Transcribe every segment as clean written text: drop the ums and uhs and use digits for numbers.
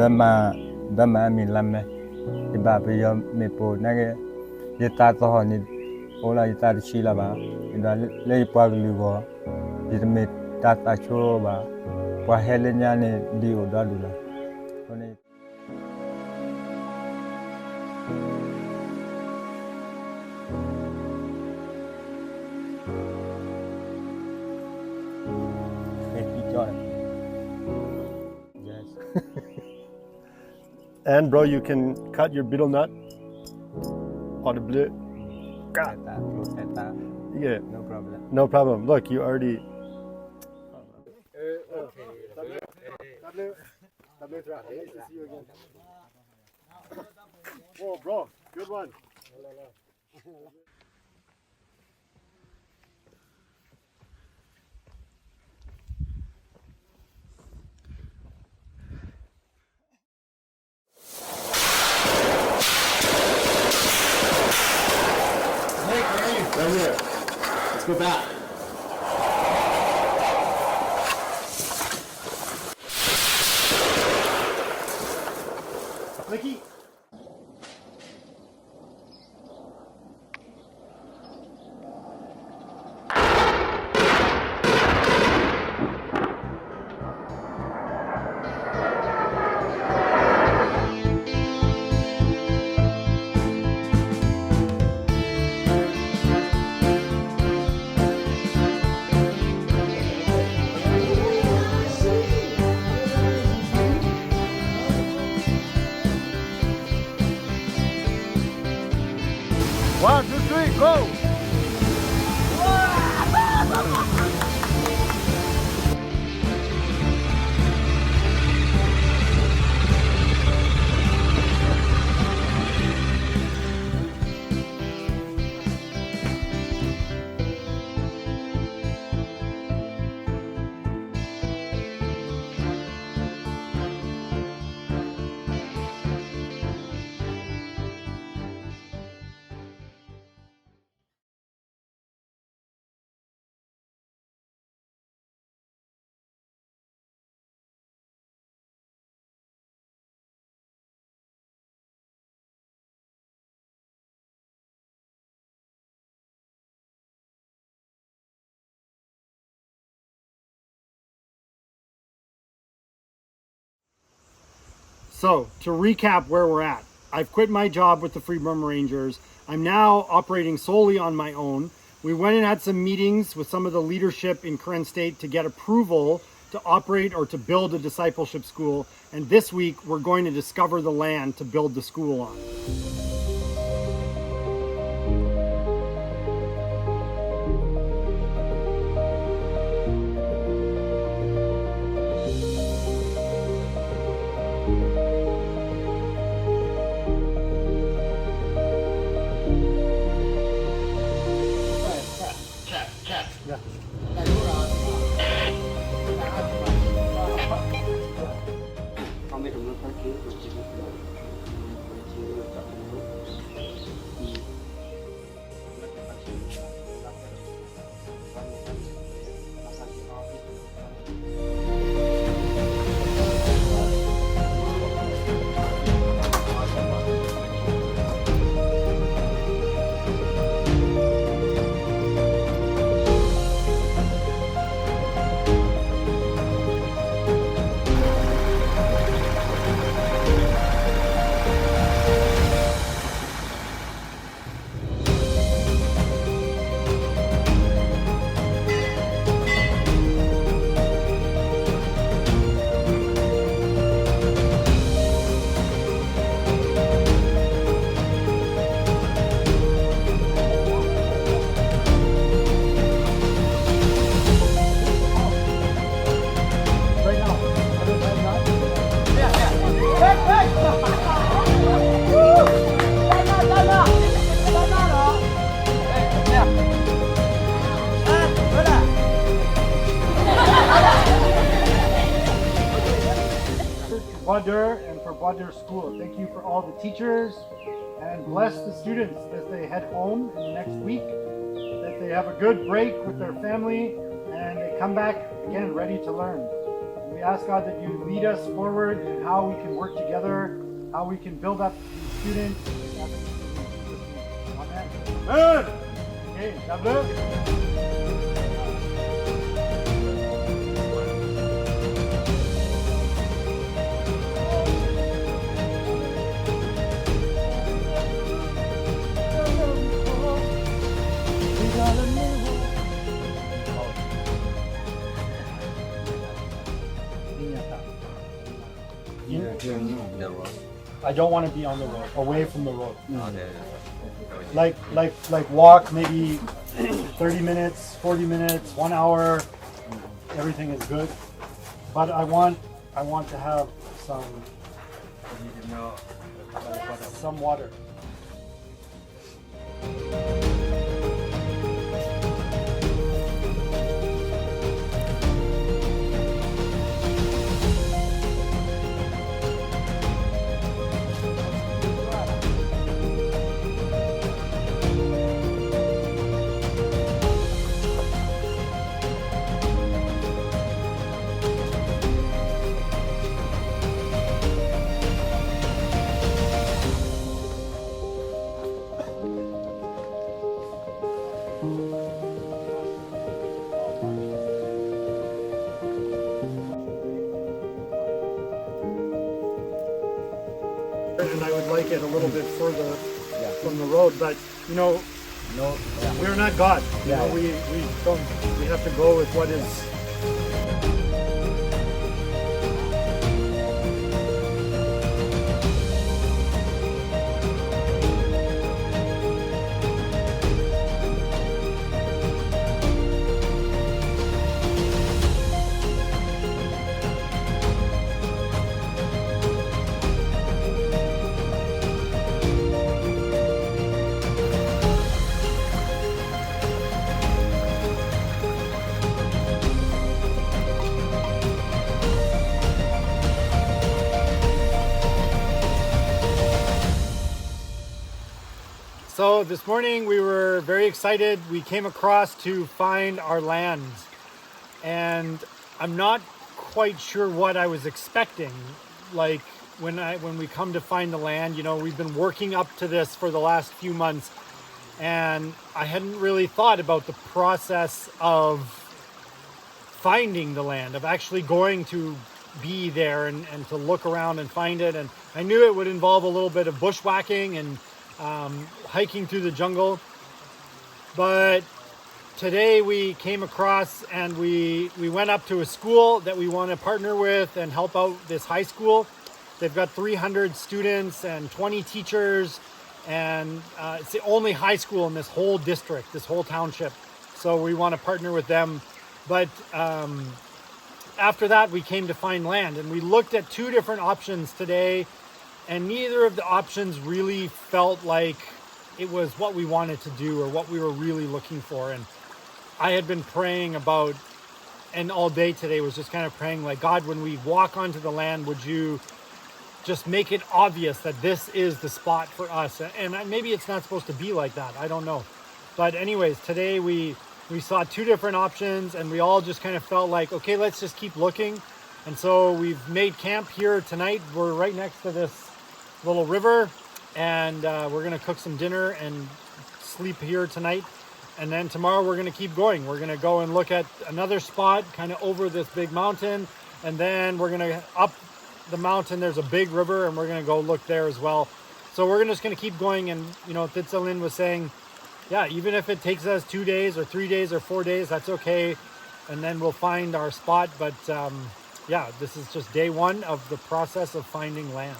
Burma mi lame iba be yo me po na ge yeta to ni ola yeta chi la ba ida le pa lu go yitme ta cho ba pa hele nya ne di o da lu la one yes. And bro, you can cut your betel nut on the blue. Yeah, No problem. no problem. Look, you already. Whoa, bro, good one. Right here. Let's go back. Clicky. One, two, three, go! So, to recap where we're at, I've quit my job with the Free Burma Rangers. I'm now operating solely on my own. We went and had some meetings with some of the leadership in Karen State to get approval to operate or to build a discipleship school. And this week, we're going to discover the land to build the school on. Budder and for Budder School. Thank you for all the teachers, and bless the students as they head home in the next week, that they have a good break with their family and they come back again ready to learn. We ask God that you lead us forward in how we can work together, how we can build up the students. Amen. Amen. Okay, God bless. I don't want to be on the road, away from the road. Like walk maybe 30 minutes, 40 minutes, 1 hour. Everything is good, but I want to have some water. And I would like it a little bit further from the road, but you know, we're not God. You know, we have to go with what is. So this morning we were very excited. We came across to find our land, and I'm not quite sure what I was expecting. Like when we come to find the land, you know, we've been working up to this for the last few months, and I hadn't really thought about the process of finding the land, of actually going to be there and to look around and find it. And I knew it would involve a little bit of bushwhacking and hiking through the jungle, but today we came across and we went up to a school that we want to partner with and help out this high school. They've got 300 students and 20 teachers, and it's the only high school in this whole district, this whole township. So we want to partner with them. But after that, we came to find land, and we looked at two different options today, and neither of the options really felt like it was what we wanted to do or what we were really looking for. And I had been praying about, and all day today was just kind of praying like, God, when we walk onto the land, would you just make it obvious that this is the spot for us? And maybe it's not supposed to be like that. I don't know. But anyways, today we saw two different options, and we all just kind of felt like, okay, let's just keep looking. And so we've made camp here tonight. We're right next to this little river, and we're going to cook some dinner and sleep here tonight. And then tomorrow we're going to keep going. We're going to go and look at another spot kind of over this big mountain, and then we're going to up the mountain. There's a big river, and we're going to go look there as well. So we're just going to keep going. And you know, Titsalin was saying, yeah, even if it takes us 2 days or 3 days or 4 days, that's okay. And then we'll find our spot. But yeah, this is just day one of the process of finding land.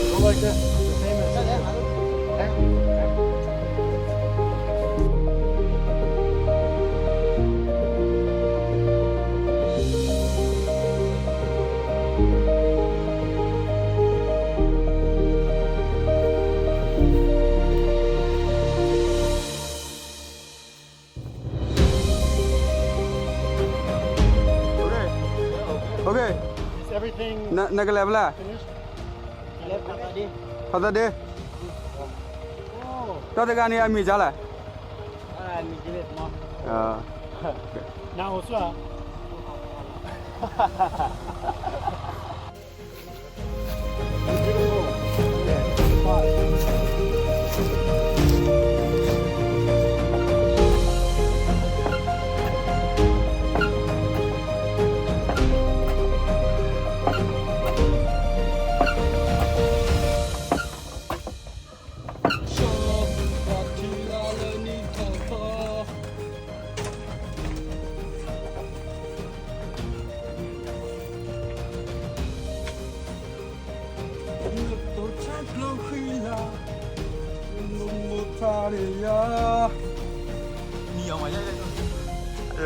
Go like this, the same as everything Naga level lah. finished? Kata dia. Oh. Kau tekan ni ami jalan. Now what's up?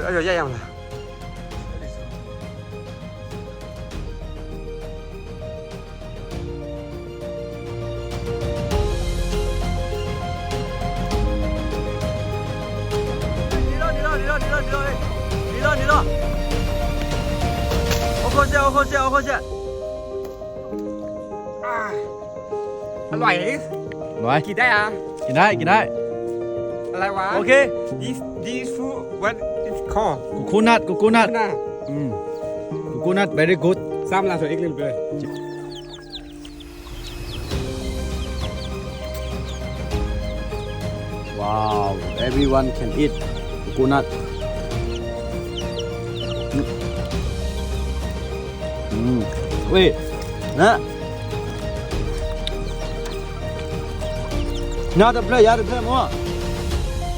Ayo ya yang lah. Đi đó. Ô khô xe. Ăn loại đấy. ไว้ กินได้อ่ะ กินได้ อะไรวะ โอเค This food what is called กูคูนัท น่ะ กูคูนัท very good Sam là rồi ít lên bơi. wow everyone can eat coconut wait nè nhà được play mua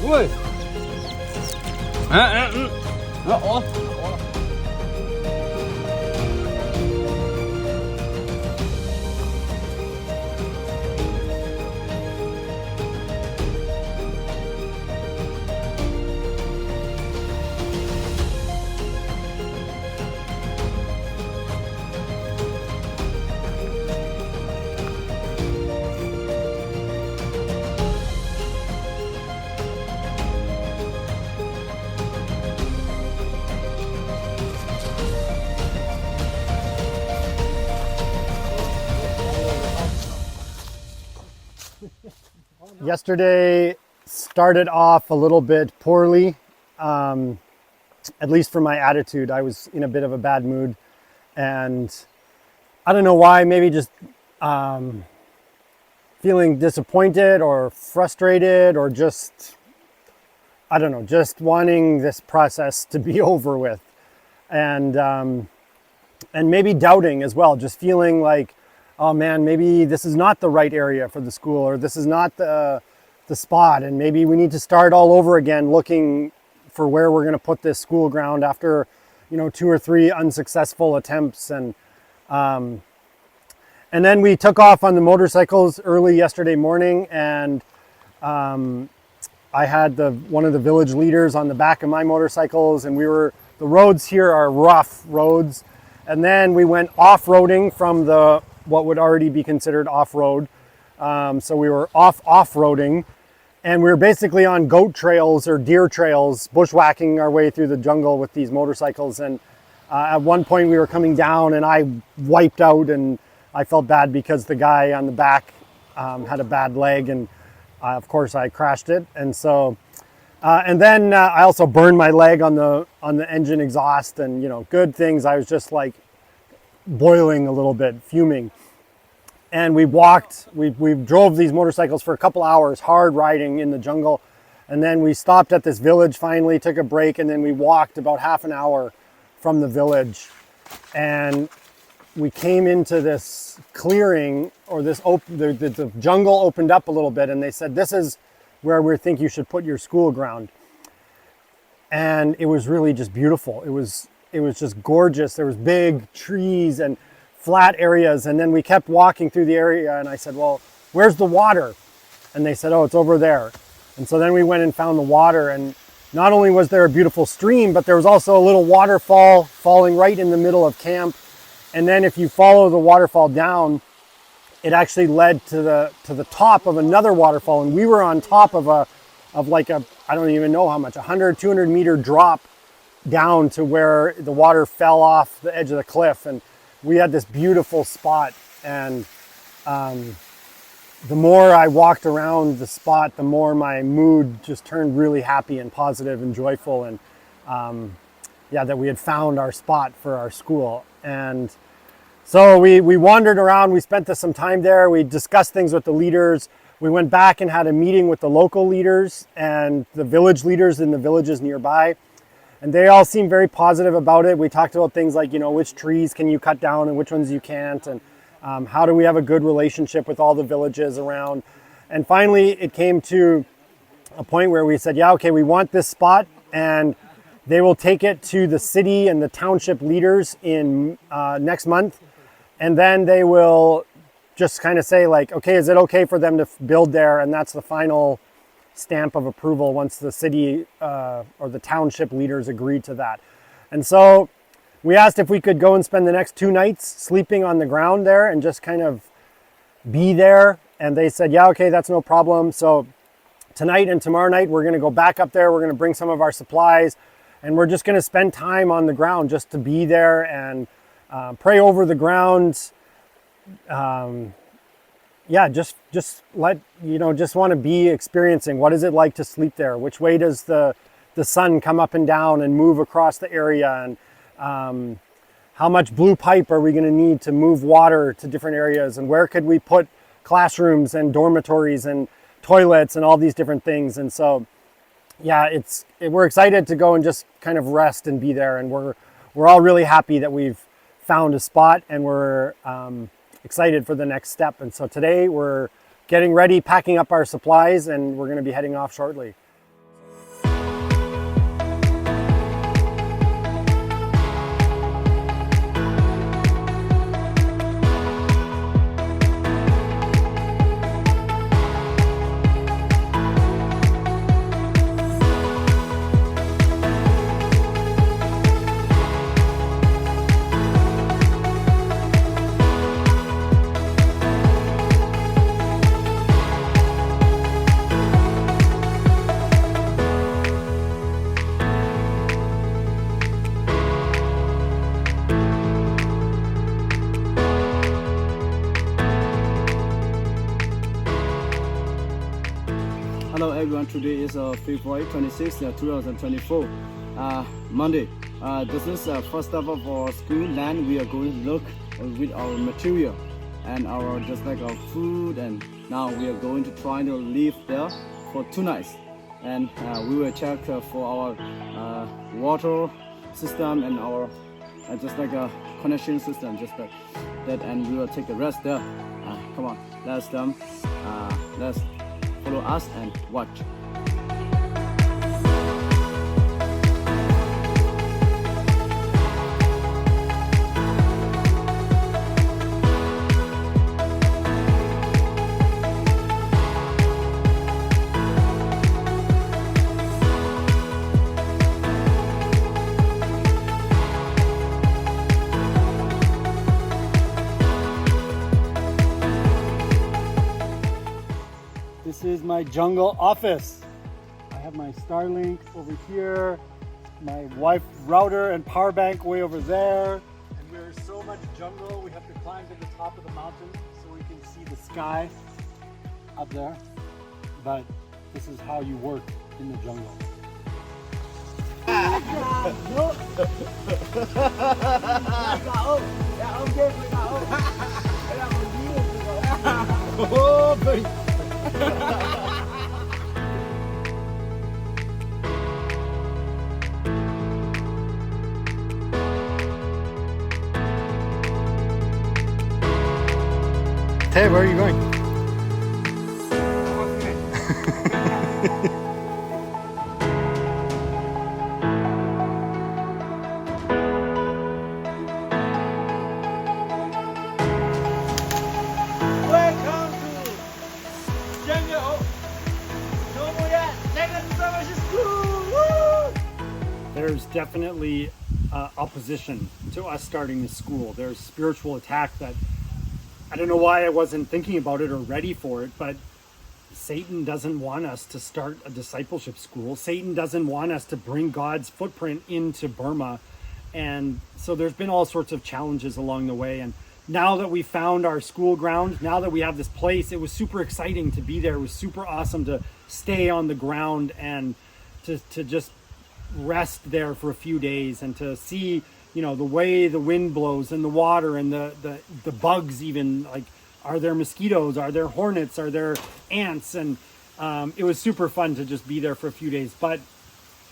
ui ủa Yesterday started off a little bit poorly, at least for my attitude. I was in a bit of a bad mood, and I don't know why, maybe just feeling disappointed or frustrated or just, I don't know, just wanting this process to be over with. And maybe doubting as well, just feeling like, oh man, maybe this is not the right area for the school, or this is not the spot, and maybe we need to start all over again looking for where we're going to put this school ground after, 2 or 3 unsuccessful attempts. And then we took off on the motorcycles early yesterday morning, and I had one of the village leaders on the back of my motorcycles, and the roads here are rough roads. And then we went off-roading from what would already be considered off-road. So we were off-roading, and we were basically on goat trails or deer trails, bushwhacking our way through the jungle with these motorcycles. And at one point we were coming down, and I wiped out, and I felt bad because the guy on the back had a bad leg, and of course I crashed it. And so, and then I also burned my leg on the engine exhaust, and good things. I was just like boiling a little bit, fuming. And we drove these motorcycles for a couple hours, hard riding in the jungle. And then we stopped at this village finally, took a break, and then we walked about half an hour from the village. And we came into this clearing, or the jungle opened up a little bit, and they said, this is where we think you should put your school ground. And it was really just beautiful. It was just gorgeous. There was big trees and flat areas. And then we kept walking through the area, and I said, well, where's the water? And they said, oh, it's over there. And so then we went and found the water, and not only was there a beautiful stream, but there was also a little waterfall falling right in the middle of camp. And then if you follow the waterfall down, it actually led to the top of another waterfall. And we were on top of I don't even know how much, 100, 200 meter drop down to where the water fell off the edge of the cliff. And we had this beautiful spot, and the more I walked around the spot, the more my mood just turned really happy and positive and joyful, and that we had found our spot for our school. And so we wandered around, we spent some time there, we discussed things with the leaders, we went back and had a meeting with the local leaders and the village leaders in the villages nearby, and they all seemed very positive about it. We talked about things like, which trees can you cut down and which ones you can't, and how do we have a good relationship with all the villages around. And finally it came to a point where we said, okay, we want this spot, and they will take it to the city and the township leaders in next month, and then they will just kind of say like, okay, is it okay for them to build there? And that's the final stamp of approval once the city or the township leaders agreed to that. And so we asked if we could go and spend the next 2 nights sleeping on the ground there and just kind of be there. And they said, yeah, okay, that's no problem. So tonight and tomorrow night, we're going to go back up there. We're going to bring some of our supplies, and we're just going to spend time on the ground just to be there and pray over the ground. Just want to be experiencing what is it like to sleep there? Which way does the sun come up and down and move across the area? And how much blue pipe are we going to need to move water to different areas? And where could we put classrooms and dormitories and toilets and all these different things? And so, we're excited to go and just kind of rest and be there. And we're all really happy that we've found a spot, and we're excited for the next step. And so today we're getting ready, packing up our supplies, and we're going to be heading off shortly. Hello everyone, today is February 26, 2024, Monday. This is first step of our school land. We are going to look with our material and our our food, and now we are going to try to live there for 2 nights. And we will check for our water system and our a connection system, just like that, and we will take a rest there. Come on, let's follow us and watch. This is my jungle office. I have my Starlink over here, my Wi-Fi router and power bank way over there. And we're so much jungle, we have to climb to the top of the mountain so we can see the sky up there. But this is how you work in the jungle. Hey, where are you going? Welcome to jungle. There's definitely opposition to us starting this school. There's spiritual attack that I don't know why I wasn't thinking about it or ready for it, but Satan doesn't want us to start a discipleship school. Satan doesn't want us to bring God's footprint into Burma And so there's been all sorts of challenges along the way. And now that we found our school ground, now that we have this place, it was super exciting to be there. It was super awesome to stay on the ground and to just rest there for a few days and to see, you know, the way the wind blows and the water and the bugs, even, like, are there mosquitoes, are there hornets, are there ants? And it was super fun to just be there for a few days. But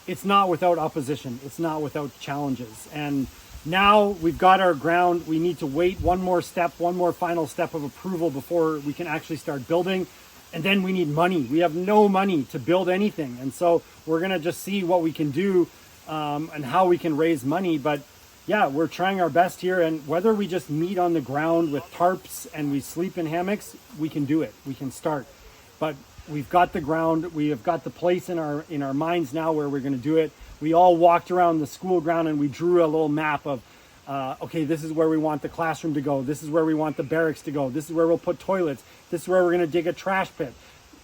it's not without opposition, it's not without challenges. And now we've got our ground. We need to wait one more final step of approval before we can actually start building. And then we need money. We have no money to build anything. And so we're going to just see what we can do and how we can raise money. But yeah, we're trying our best here. And whether we just meet on the ground with tarps and we sleep in hammocks, we can do it. We can start. But we've got the ground. We have got the place in our minds now where we're going to do it. We all walked around the school ground and we drew a little map of, okay, this is where we want the classroom to go. This is where we want the barracks to go. This is where we'll put toilets. This is where we're going to dig a trash pit.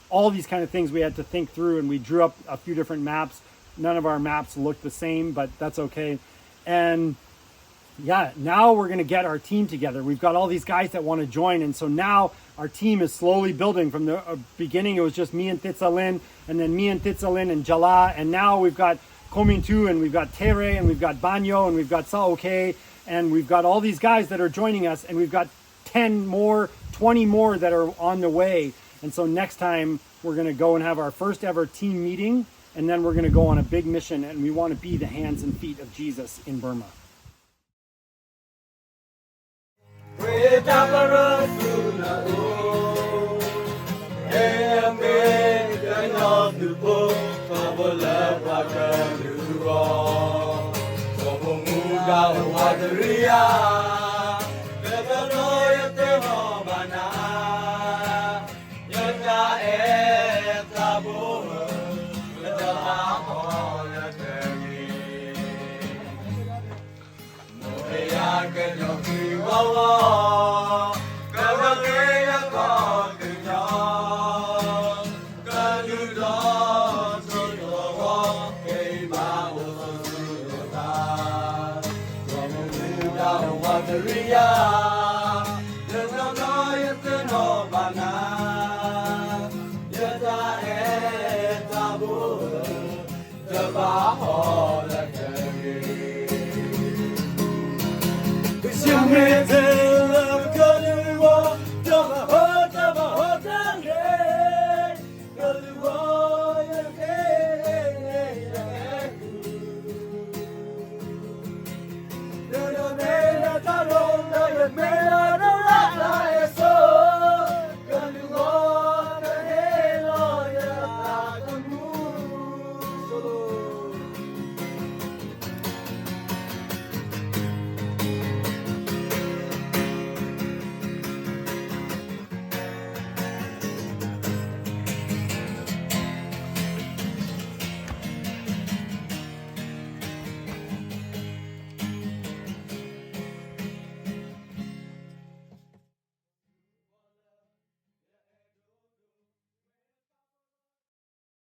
All these kind of things we had to think through, and we drew up a few different maps. None of our maps looked the same, but that's okay. And yeah, now we're going to get our team together. We've got all these guys that want to join. And so now our team is slowly building. From the beginning, it was just me and Titsalin, and then me and Titsalin and Jala. And now we've got Komintu, and we've got Tere, and we've got Banyo, and we've got Saoke, and we've got all these guys that are joining us, and we've got 10 more, 20 more that are on the way. And so next time we're going to go and have our first ever team meeting, and then we're going to go on a big mission, and we want to be the hands and feet of Jesus in Burma. Oh